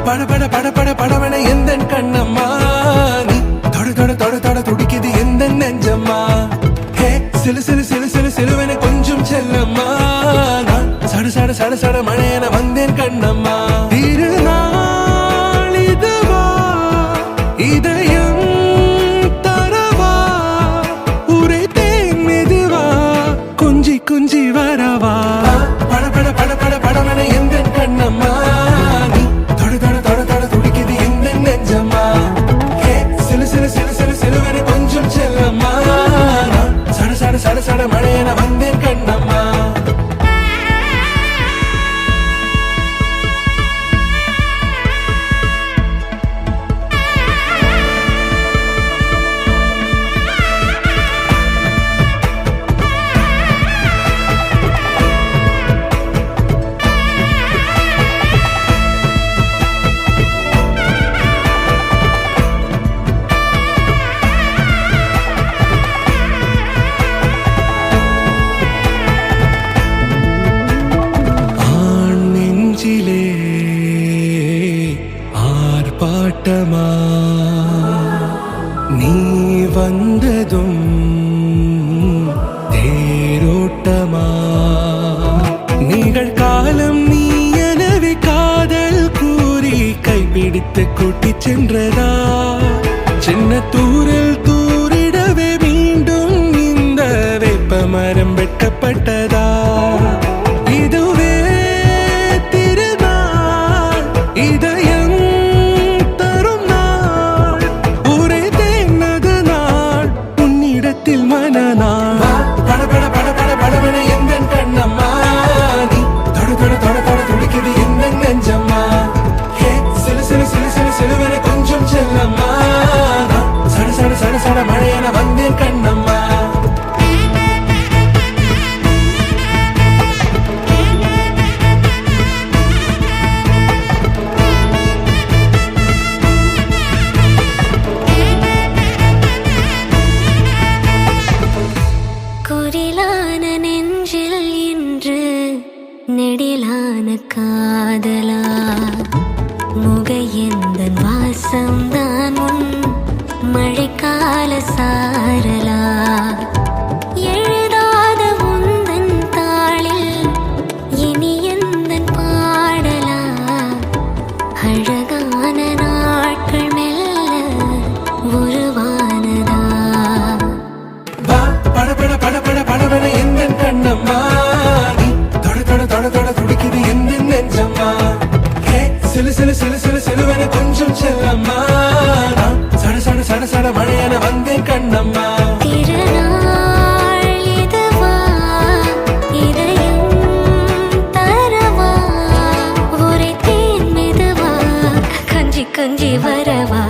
பட பட பட பட படவன எந்த கண்ணம்மா நீ தொட தொட தொட தொட துடிக்குது எந்த நெஞ்சம்மா ஹே சிலு சிலு சிலு சிலு சிலுவன கொஞ்சம் செல்லம்மா நான் சட சட சட சட மழையன வந்தேன் கண்ணம்மா திருநாள் இதுவா இதயம் தரவா உரைத்தேன் மெதுவா கொஞ்சி கொஞ்சி வரவா பட பட பட பட படவன எந்த கண்ணம்மா நீ தொட தொட தொட தொட துடிக்குது எந்த நெஞ்சம்மா ஹே சிலு சிலு சிலு சிலு சிலுவன கொஞ்சம் செல்லம்மா நான் சட சட சட சட மழையன வந்தேன் கண்ணம்மா ஆர்ப்பாட்டமா நீ வந்ததும் தேரோட்டமா நிகழ்காலம் நீ எனவே காதல் கூறி கைப்பிடித்து கூட்டிச் சென்றதா சின்ன தூரல் தூரிடவே மீண்டும் இந்த வேப்ப மரம் வெட்டப்பட்டதா இதுவே திருநாள் இதயம் தரும் நாள் உரைத்தேனது நாள் உன்னிடத்தில் மனநாள் பட பட பட பட படவன எந்த கண்ணம்மா நீ தொட தொட தொட தொட துடிக்குது எந்த நெஞ்சம்மா ஹே சிலு சிலு சிலு சிலு சிலுவன கொஞ்சம் செல்லம்மா நான் சட சட சட சட மழையன வந்தேன் கண்ணம்மா குரிலான நெஞ்சில் இன்று நெடிலான காதலா முகையெந்தன் வாசம்தான் உன் மழைக்கால சாரலா எழுதாத உந்தன் தாளில் இனி எந்தன் பாடலா அழகான நாட்கள் மெல்ல உருவானதா பட பட பட பட படவன எந்த கண்ணம்மா நீ தொட தொட தொட தொட துடிக்குது எந்த நெஞ்சம்மா ஹே சிலு சிலு சிலு சிலு சிலுவன கொஞ்சம் செல்லம்மா நான் சட சட சட சட மழையன வந்தேன் கண்ணம்மா திருநாள் இதுவா இதயம் தரவா உரைத்தேன் மெதுவா கஞ்சி கஞ்சி வரவா